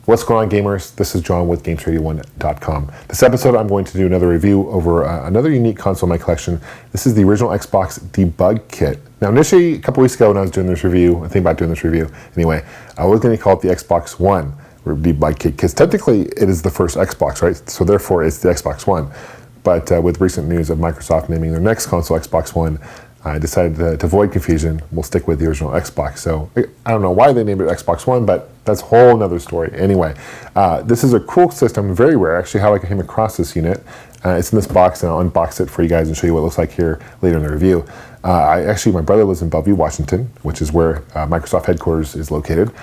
What's going on, gamers? This is John with Gamester81.com. This episode, I'm going to do another review over another unique console in my collection. This is the original Xbox Debug Kit. Now, initially, a couple weeks ago when I was doing this review, I think about doing this review anyway, I was going to call it the Xbox One Debug Kit, because technically it is the first Xbox, right? So therefore, it's the Xbox One. But with recent news of Microsoft naming their next console Xbox One, I decided to avoid confusion. We'll stick with the original Xbox. So I don't know why they named it Xbox One, but that's a whole nother story. Anyway, this is a cool system, very rare. Actually, how I came across this unit. It's in this box, and I'll unbox it for you guys and show you what it looks like here later in the review. My brother lives in Bellevue, Washington, which is where Microsoft headquarters is located.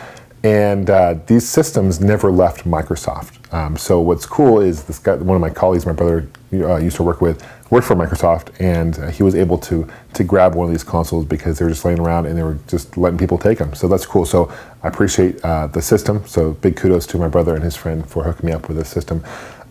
And these systems never left Microsoft. So what's cool is this guy, one of my colleagues, my brother used to work with, worked for Microsoft, and he was able to grab one of these consoles because they were just laying around and they were just letting people take them. So that's cool. So I appreciate the system. So big kudos to my brother and his friend for hooking me up with this system.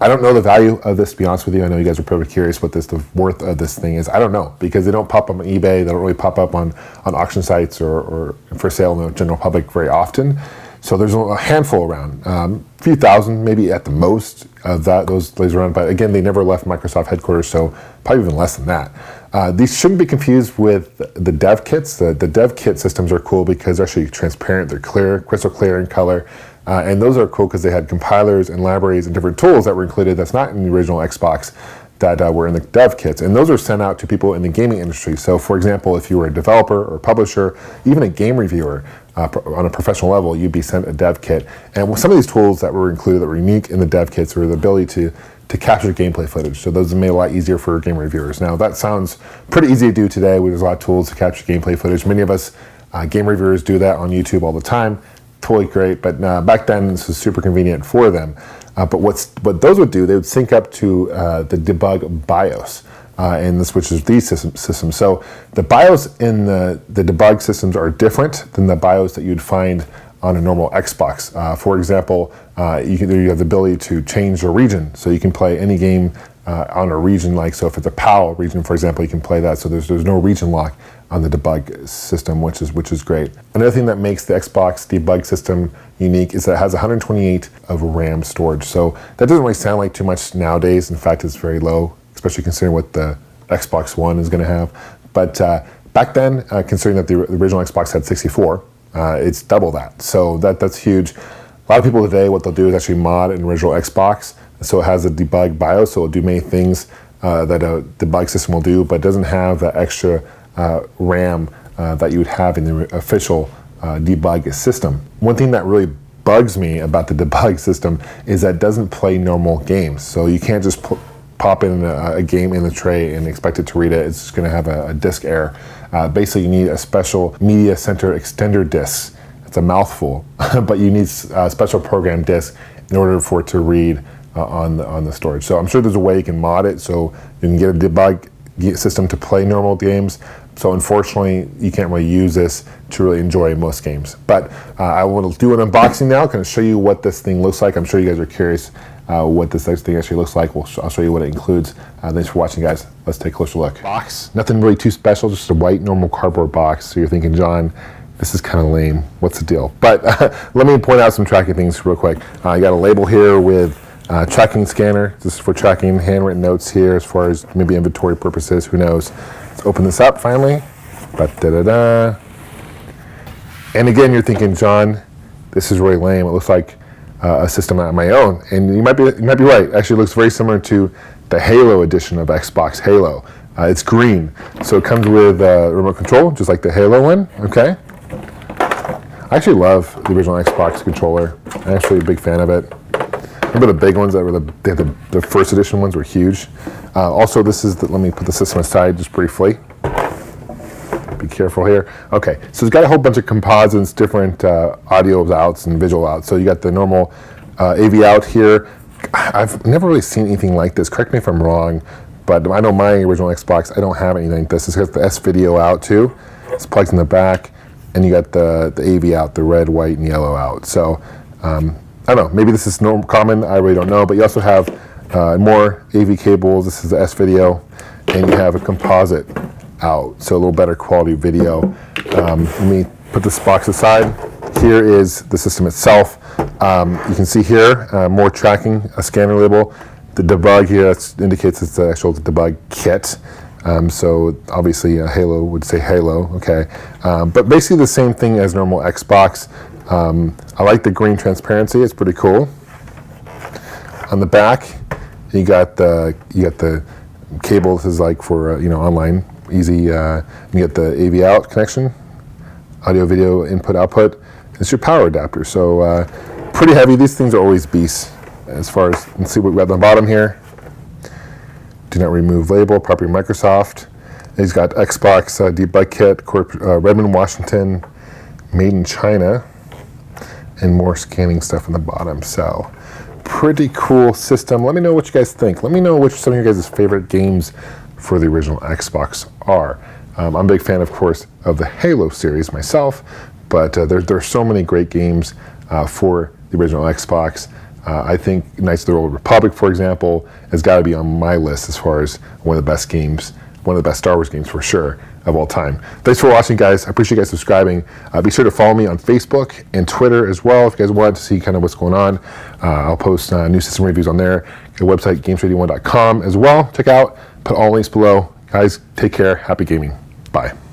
I don't know the value of this, to be honest with you. I know you guys are probably curious what the worth of this thing is. I don't know, because they don't pop up on eBay. They don't really pop up on auction sites or for sale in the general public very often. So there's a handful around, a few thousand maybe at the most of those lays around. But again, they never left Microsoft headquarters, so probably even less than that. These shouldn't be confused with the dev kits. The dev kit systems are cool because they're actually transparent. They're clear, crystal clear in color. And those are cool because they had compilers and libraries and different tools that were included that's not in the original Xbox that were in the dev kits. And those are sent out to people in the gaming industry. So for example, if you were a developer or publisher, even a game reviewer on a professional level, you'd be sent a dev kit. And with some of these tools that were included that were unique in the dev kits were the ability to capture gameplay footage. So those made it a lot easier for game reviewers. Now that sounds pretty easy to do today. There's a lot of tools to capture gameplay footage. Many of us game reviewers do that on YouTube all the time. Totally great, but back then this was super convenient for them. But what those would do, they would sync up to the debug BIOS, and this which is these systems. So the BIOS in the debug systems are different than the BIOS that you'd find on a normal Xbox. For example, you have the ability to change the region, so you can play any game on a region. Like, so if it's a PAL region, for example, you can play that. So there's no region lock on the debug system, which is great. Another thing that makes the Xbox debug system unique is that it has 128 of RAM storage. So that doesn't really sound like too much nowadays. In fact, it's very low, especially considering what the Xbox One is going to have. But back then, considering that the original Xbox had 64, it's double that. So that's huge. A lot of people today, what they'll do is actually mod an original Xbox. So it has a debug BIOS, so it'll do many things that a debug system will do, but it doesn't have the extra RAM that you would have in the official debug system. One thing that really bugs me about the debug system is that it doesn't play normal games. So you can't just pop in a game in the tray and expect it to read it. It's just going to have a disk error. Basically, you need a special media center extender disk. It's a mouthful, but you need a special program disk in order for it to read on the storage. So I'm sure there's a way you can mod it so you can get a debug system to play normal games. So unfortunately, you can't really use this to really enjoy most games. But I will do an unboxing now, kind of show you what this thing looks like. I'm sure you guys are curious what this thing actually looks like. I'll show you what it includes. Thanks for watching, guys. Let's take a closer look. Box, nothing really too special, just a white normal cardboard box. So you're thinking, John, this is kind of lame. What's the deal? But let me point out some tracking things real quick. I got a label here with tracking scanner. This is for tracking handwritten notes here as far as maybe inventory purposes, who knows. Let's open this up finally. Ba-da-da-da. And again, you're thinking, John, this is really lame. It looks like a system on my own. And you might be right. Actually, it looks very similar to the Halo edition of Xbox Halo. It's green. So it comes with remote control, just like the Halo one, okay? I actually love the original Xbox controller. I'm actually a big fan of it. Remember the big ones that were the first edition ones were huge. Also, this is let me put the system aside just briefly. Be careful here. Okay, so it's got a whole bunch of composites, different audio outs and visual outs. So you got the normal AV out here. I've never really seen anything like this. Correct me if I'm wrong, but I know my original Xbox, I don't have anything like this. It's got the S-Video out too. It's plugged in the back, and you got the AV out, the red, white, and yellow out. So I don't know, maybe this is common, I really don't know, but you also have more AV cables. This is the S-Video, and you have a composite out, so a little better quality video. Let me put this box aside. Here is the system itself. You can see here more tracking, a scanner label. The debug here indicates it's the actual debug kit. So obviously Halo would say Halo, okay. But basically the same thing as normal Xbox. I like the green transparency, it's pretty cool. On the back, you got the cable. This is like for online, easy. You get the AV out connection, audio video input output. It's your power adapter, so pretty heavy. These things are always beasts. As far as, let's see what we have on the bottom here. Do not remove label, property Microsoft. He's got Xbox Debug Kit, Redmond, Washington, made in China, and more scanning stuff on the bottom. So pretty cool system. Let me know what you guys think. Let me know which some of your guys' favorite games for the original Xbox are. I'm a big fan, of course, of the Halo series myself, but there's so many great games for the original Xbox. I think Knights of the Old Republic, for example, has got to be on my list as far as one of the best games, one of the best Star Wars games for sure of all time. Thanks for watching, guys. I appreciate you guys subscribing. Be sure to follow me on Facebook and Twitter as well if you guys want to see kind of what's going on. I'll post new system reviews on there. The website, Gamester81.com as well. Check out, put all links below. Guys, take care. Happy gaming. Bye.